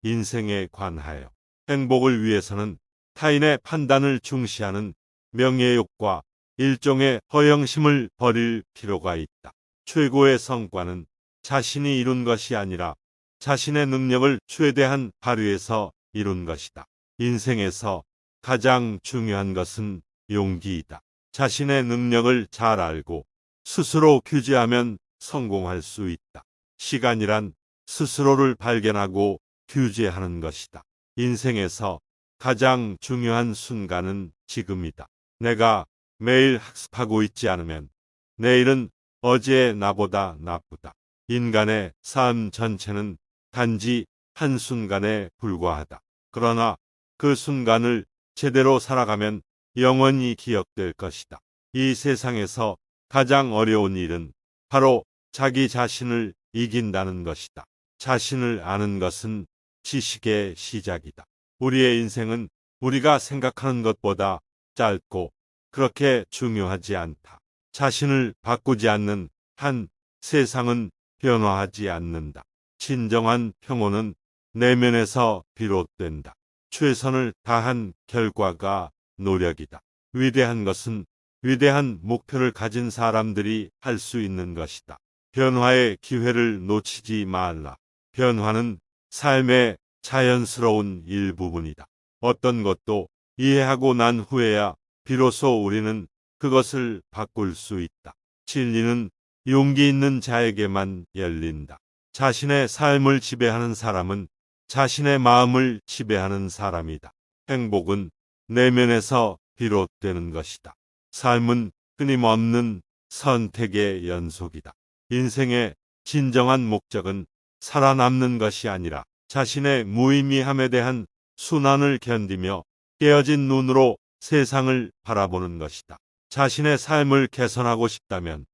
인생에 관하여 행복을 위해서는 타인의 판단을 중시하는 명예욕과 일종의 허영심을 버릴 필요가 있다. 최고의 성과는 자신이 이룬 것이 아니라 자신의 능력을 최대한 발휘해서 이룬 것이다. 인생에서 가장 중요한 것은 용기이다. 자신의 능력을 잘 알고 스스로 규제하면 성공할 수 있다. 시간이란 스스로를 발견하고 규제하는 것이다. 인생에서 가장 중요한 순간은 지금이다. 내가 매일 학습하고 있지 않으면 내일은 어제의 나보다 나쁘다. 인간의 삶 전체는 단지 한순간에 불과하다. 그러나 그 순간을 제대로 살아가면 영원히 기억될 것이다. 이 세상에서 가장 어려운 일은 바로 자기 자신을 이긴다는 것이다. 자신을 아는 것은 지식의 시작이다. 우리의 인생은 우리가 생각하는 것보다 짧고 그렇게 중요하지 않다. 자신을 바꾸지 않는 한 세상은 변화하지 않는다. 진정한 평온은 내면에서 비롯된다. 최선을 다한 결과가 노력이다. 위대한 것은 위대한 목표를 가진 사람들이 할 수 있는 것이다. 변화의 기회를 놓치지 말라. 변화는 삶의 자연스러운 일부분이다. 어떤 것도 이해하고 난 후에야 비로소 우리는 그것을 바꿀 수 있다. 진리는 용기 있는 자에게만 열린다. 자신의 삶을 지배하는 사람은 자신의 마음을 지배하는 사람이다. 행복은 내면에서 비롯되는 것이다. 삶은 끊임없는 선택의 연속이다. 인생의 진정한 목적은 살아남는 것이 아니라 자신의 무의미함에 대한 순환을 견디며 깨어진 눈으로 세상을 바라보는 것이다. 자신의 삶을 개선하고 싶다면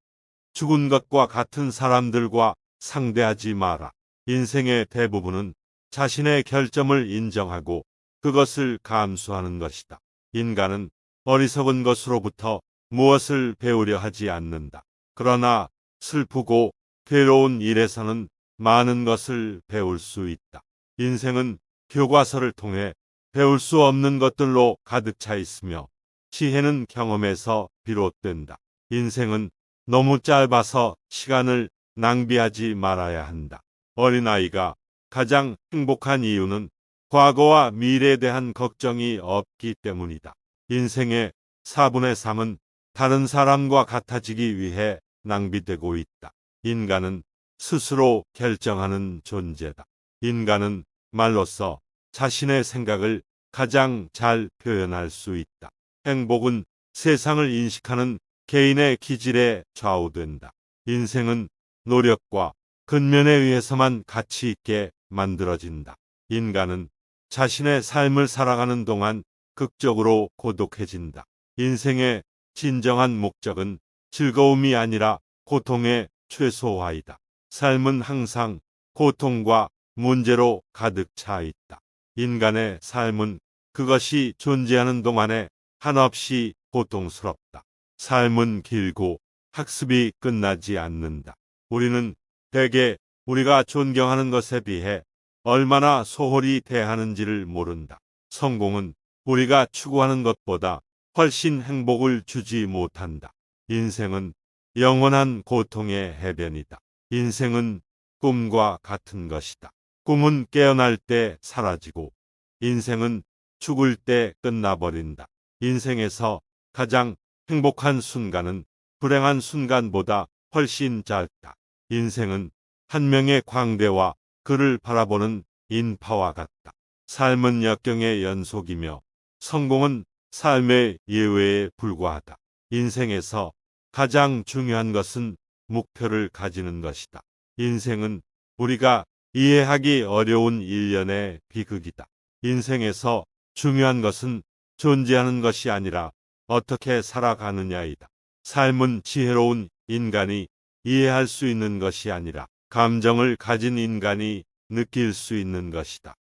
죽은 것과 같은 사람들과 상대하지 마라. 인생의 대부분은 자신의 결점을 인정하고 그것을 감수하는 것이다. 인간은 어리석은 것으로부터 무엇을 배우려 하지 않는다. 그러나 슬프고 괴로운 일에서는 많은 것을 배울 수 있다. 인생은 교과서를 통해 배울 수 없는 것들로 가득 차 있으며 지혜는 경험에서 비롯된다. 인생은 너무 짧아서 시간을 낭비하지 말아야 한다. 어린아이가 가장 행복한 이유는 과거와 미래에 대한 걱정이 없기 때문이다. 인생의 4분의 3은 다른 사람과 같아지기 위해 낭비되고 있다. 인간은 스스로 결정하는 존재다. 인간은 말로써 자신의 생각을 가장 잘 표현할 수 있다. 행복은 세상을 인식하는 개인의 기질에 좌우된다. 인생은 노력과 근면에 의해서만 가치 있게 만들어진다. 인간은 자신의 삶을 살아가는 동안 극적으로 고독해진다. 인생의 진정한 목적은 즐거움이 아니라 고통의 최소화이다. 삶은 항상 고통과 문제로 가득 차 있다. 인간의 삶은 그것이 존재하는 동안에 한없이 고통스럽다. 삶은 길고 학습이 끝나지 않는다. 우리는 대개 우리가 존경하는 것에 비해 얼마나 소홀히 대하는지를 모른다. 성공은 우리가 추구하는 것보다 훨씬 행복을 주지 못한다. 인생은 영원한 고통의 해변이다. 인생은 꿈과 같은 것이다. 꿈은 깨어날 때 사라지고 인생은 죽을 때 끝나버린다. 인생에서 가장 행복한 순간은 불행한 순간보다 훨씬 짧다. 인생은 한 명의 광대와 그를 바라보는 인파와 같다. 삶은 역경의 연속이며 성공은 삶의 예외에 불과하다. 인생에서 가장 중요한 것은 목표를 가지는 것이다. 인생은 우리가 이해하기 어려운 일련의 비극이다. 인생에서 중요한 것은 존재하는 것이 아니라 어떻게 살아가느냐이다. 삶은 지혜로운 인간이 이해할 수 있는 것이 아니라 감정을 가진 인간이 느낄 수 있는 것이다.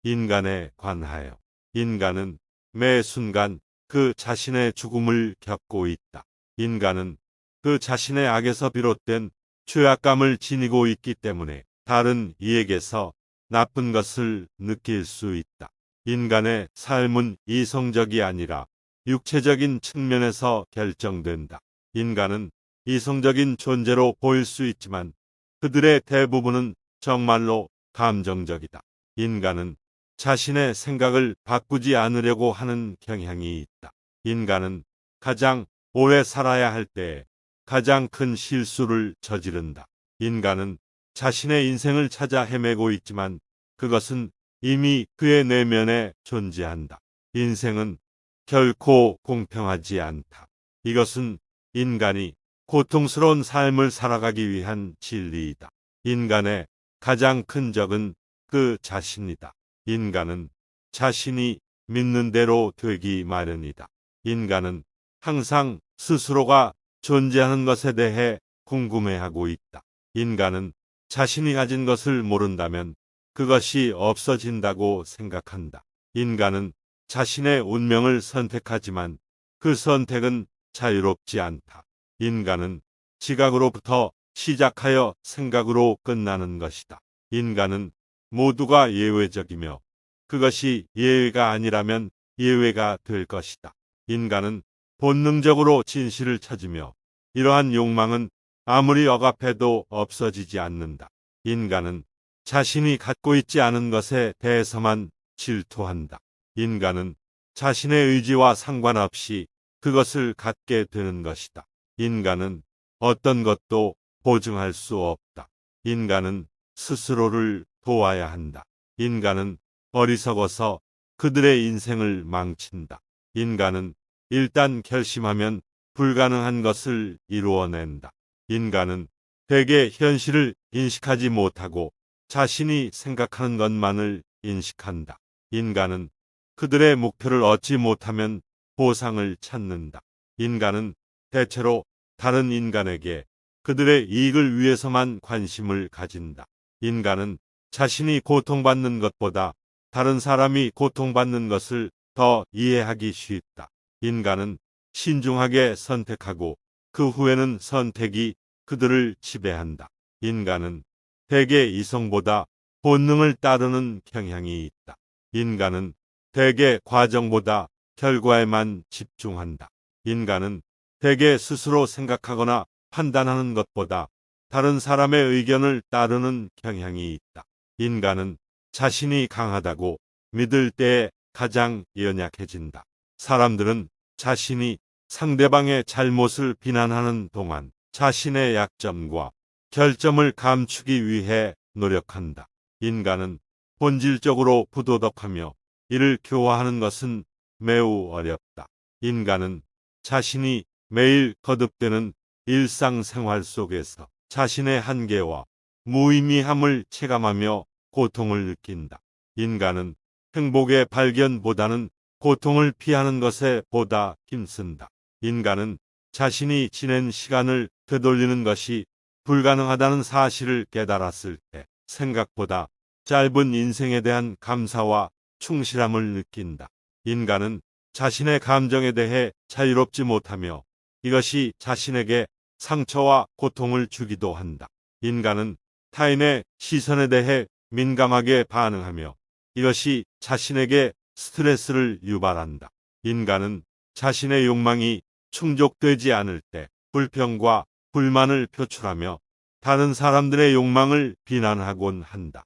인간에 관하여 인간은 매 순간 그 자신의 죽음을 겪고 있다. 인간은 그 자신의 악에서 비롯된 죄악감을 지니고 있기 때문에 다른 이에게서 나쁜 것을 느낄 수 있다. 인간의 삶은 이성적이 아니라 육체적인 측면에서 결정된다. 인간은 이성적인 존재로 보일 수 있지만 그들의 대부분은 정말로 감정적이다. 인간은 자신의 생각을 바꾸지 않으려고 하는 경향이 있다. 인간은 가장 오래 살아야 할 때에 가장 큰 실수를 저지른다. 인간은 자신의 인생을 찾아 헤매고 있지만 그것은 이미 그의 내면에 존재한다. 인생은 결코 공평하지 않다. 이것은 인간이 고통스러운 삶을 살아가기 위한 진리이다. 인간의 가장 큰 적은 그 자신이다. 인간은 자신이 믿는 대로 되기 마련이다. 인간은 항상 스스로가 존재하는 것에 대해 궁금해하고 있다. 인간은 자신이 가진 것을 모른다면 그것이 없어진다고 생각한다. 인간은 자신의 운명을 선택하지만 그 선택은 자유롭지 않다. 인간은 지각으로부터 시작하여 생각으로 끝나는 것이다. 인간은 모두가 예외적이며 그것이 예외가 아니라면 예외가 될 것이다. 인간은 본능적으로 진실을 찾으며 이러한 욕망은 아무리 억압해도 없어지지 않는다. 인간은 자신이 갖고 있지 않은 것에 대해서만 질투한다. 인간은 자신의 의지와 상관없이 그것을 갖게 되는 것이다. 인간은 어떤 것도 보증할 수 없다. 인간은 스스로를 도와야 한다. 인간은 어리석어서 그들의 인생을 망친다. 인간은 일단 결심하면 불가능한 것을 이루어낸다. 인간은 대개 현실을 인식하지 못하고 자신이 생각하는 것만을 인식한다. 인간은 그들의 목표를 얻지 못하면 보상을 찾는다. 인간은 대체로 다른 인간에게 그들의 이익을 위해서만 관심을 가진다. 인간은 자신이 고통받는 것보다 다른 사람이 고통받는 것을 더 이해하기 쉽다. 인간은 신중하게 선택하고 그 후에는 선택이 그들을 지배한다. 인간은 대개 이성보다 본능을 따르는 경향이 있다. 인간은 대개 과정보다 결과에만 집중한다. 인간은 대개 스스로 생각하거나 판단하는 것보다 다른 사람의 의견을 따르는 경향이 있다. 인간은 자신이 강하다고 믿을 때에 가장 연약해진다. 사람들은 자신이 상대방의 잘못을 비난하는 동안 자신의 약점과 결점을 감추기 위해 노력한다. 인간은 본질적으로 부도덕하며 이를 교화하는 것은 매우 어렵다. 인간은 자신이 매일 거듭되는 일상생활 속에서 자신의 한계와 무의미함을 체감하며 고통을 느낀다. 인간은 행복의 발견보다는 고통을 피하는 것에 보다 힘쓴다. 인간은 자신이 지낸 시간을 되돌리는 것이 불가능하다는 사실을 깨달았을 때 생각보다 짧은 인생에 대한 감사와 충실함을 느낀다. 인간은 자신의 감정에 대해 자유롭지 못하며 이것이 자신에게 상처와 고통을 주기도 한다. 인간은 타인의 시선에 대해 민감하게 반응하며 이것이 자신에게 스트레스를 유발한다. 인간은 자신의 욕망이 충족되지 않을 때 불평과 불만을 표출하며 다른 사람들의 욕망을 비난하곤 한다.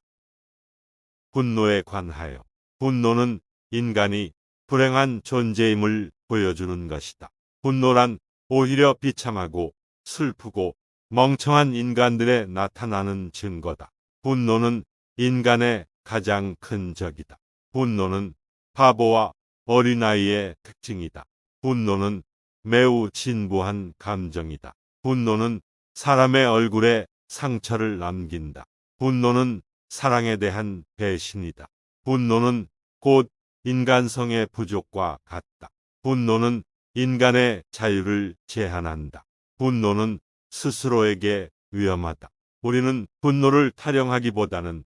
분노에 관하여 분노는 인간이 불행한 존재임을 보여주는 것이다. 분노란 오히려 비참하고 슬프고 멍청한 인간들에 나타나는 증거다. 분노는 인간의 가장 큰 적이다. 분노는 바보와 어린아이의 특징이다. 분노는 매우 진부한 감정이다. 분노는 사람의 얼굴에 상처를 남긴다. 분노는 사랑에 대한 배신이다. 분노는 곧 인간성의 부족과 같다. 분노는 인간의 자유를 제한한다. 분노는 스스로에게 위험하다. 우리는 분노를 타령하기보다는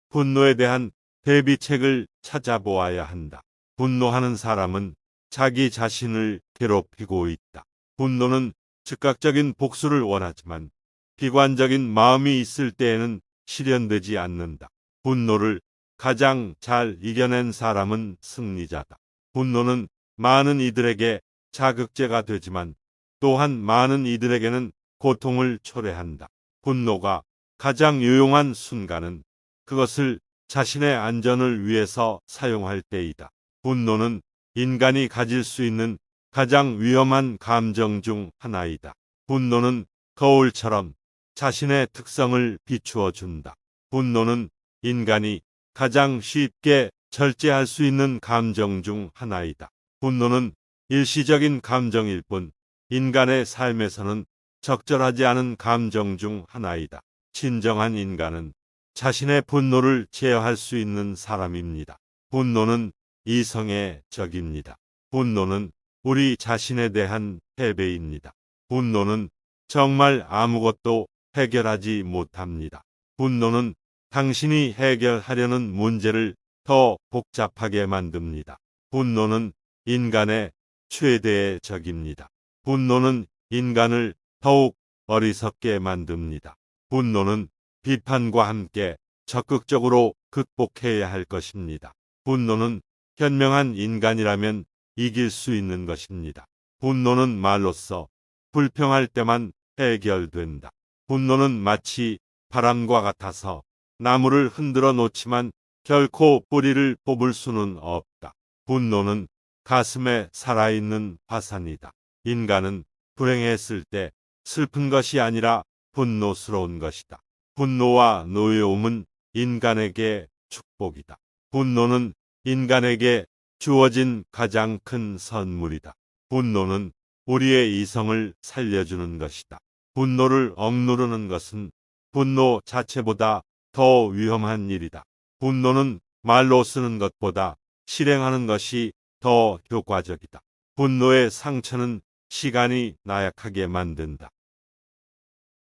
분노에 대한 대비책을 찾아보아야 한다. 분노하는 사람은 자기 자신을 괴롭히고 있다. 분노는 즉각적인 복수를 원하지만 비관적인 마음이 있을 때에는 실현되지 않는다. 분노를 가장 잘 이겨낸 사람은 승리자다. 분노는 많은 이들에게 자극제가 되지만 또한 많은 이들에게는 고통을 초래한다. 분노가 가장 유용한 순간은 그것을 자신의 안전을 위해서 사용할 때이다. 분노는 인간이 가질 수 있는 가장 위험한 감정 중 하나이다. 분노는 거울처럼 자신의 특성을 비추어 준다. 분노는 인간이 가장 쉽게 절제할 수 있는 감정 중 하나이다. 분노는 일시적인 감정일 뿐 인간의 삶에서는 적절하지 않은 감정 중 하나이다. 진정한 인간은 자신의 분노를 제어할 수 있는 사람입니다. 분노는 이성의 적입니다. 분노는 우리 자신에 대한 패배입니다. 분노는 정말 아무것도 해결하지 못합니다. 분노는 당신이 해결하려는 문제를 더 복잡하게 만듭니다. 분노는 인간의 최대의 적입니다. 분노는 인간을 더욱 어리석게 만듭니다. 분노는 비판과 함께 적극적으로 극복해야 할 것입니다. 분노는 현명한 인간이라면 이길 수 있는 것입니다. 분노는 말로써 불평할 때만 해결된다. 분노는 마치 바람과 같아서 나무를 흔들어 놓지만 결코 뿌리를 뽑을 수는 없다. 분노는 가슴에 살아있는 화산이다. 인간은 불행했을 때 슬픈 것이 아니라 분노스러운 것이다. 분노와 노여움은 인간에게 축복이다. 분노는 인간에게 주어진 가장 큰 선물이다. 분노는 우리의 이성을 살려주는 것이다. 분노를 억누르는 것은 분노 자체보다 더 위험한 일이다. 분노는 말로 쓰는 것보다 실행하는 것이 더 효과적이다. 분노의 상처는 시간이 나약하게 만든다.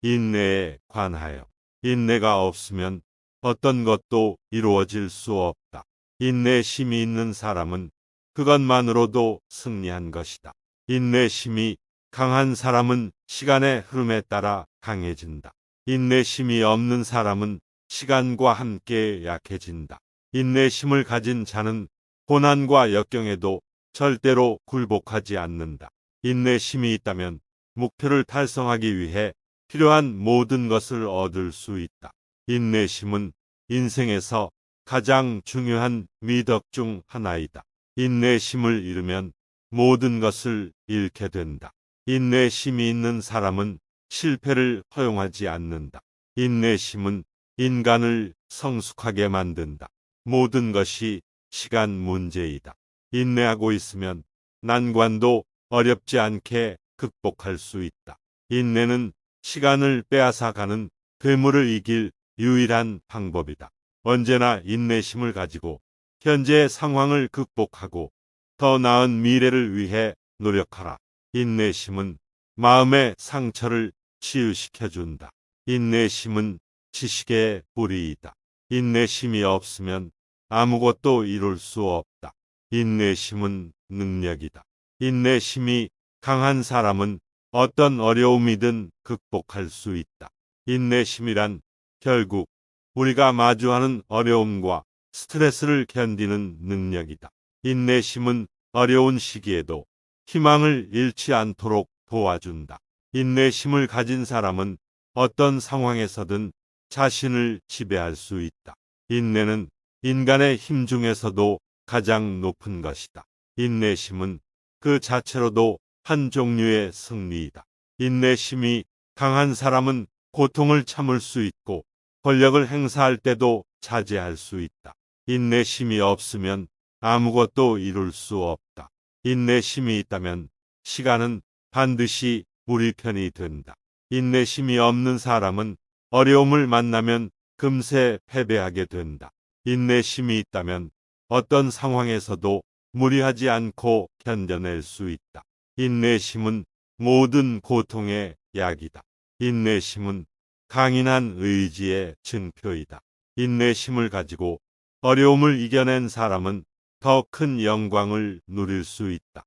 인내에 관하여 인내가 없으면 어떤 것도 이루어질 수 없다. 인내심이 있는 사람은 그것만으로도 승리한 것이다. 인내심이 강한 사람은 시간의 흐름에 따라 강해진다. 인내심이 없는 사람은 시간과 함께 약해진다. 인내심을 가진 자는 고난과 역경에도 절대로 굴복하지 않는다. 인내심이 있다면 목표를 달성하기 위해 필요한 모든 것을 얻을 수 있다. 인내심은 인생에서 가장 중요한 미덕 중 하나이다. 인내심을 잃으면 모든 것을 잃게 된다. 인내심이 있는 사람은 실패를 허용하지 않는다. 인내심은 인간을 성숙하게 만든다. 모든 것이 시간 문제이다. 인내하고 있으면 난관도 어렵지 않게 극복할 수 있다. 인내는 시간을 빼앗아가는 괴물을 이길 유일한 방법이다. 언제나 인내심을 가지고 현재의 상황을 극복하고 더 나은 미래를 위해 노력하라. 인내심은 마음의 상처를 치유시켜준다. 인내심은 지식의 뿌리이다. 인내심이 없으면 아무것도 이룰 수 없다. 인내심은 능력이다. 인내심이 강한 사람은 어떤 어려움이든 극복할 수 있다. 인내심이란 결국 우리가 마주하는 어려움과 스트레스를 견디는 능력이다. 인내심은 어려운 시기에도 희망을 잃지 않도록 도와준다. 인내심을 가진 사람은 어떤 상황에서든 자신을 지배할 수 있다. 인내는 인간의 힘 중에서도 가장 높은 것이다. 인내심은 그 자체로도 한 종류의 승리이다. 인내심이 강한 사람은 고통을 참을 수 있고 권력을 행사할 때도 자제할 수 있다. 인내심이 없으면 아무것도 이룰 수 없다. 인내심이 있다면 시간은 반드시 우리 편이 된다. 인내심이 없는 사람은 어려움을 만나면 금세 패배하게 된다. 인내심이 있다면 어떤 상황에서도 무리하지 않고 견뎌낼 수 있다. 인내심은 모든 고통의 약이다. 인내심은 강인한 의지의 증표이다. 인내심을 가지고 어려움을 이겨낸 사람은 더 큰 영광을 누릴 수 있다.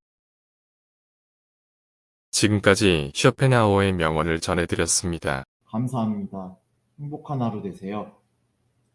지금까지 쇼펜하우어의 명언을 전해드렸습니다. 감사합니다. 행복한 하루 되세요.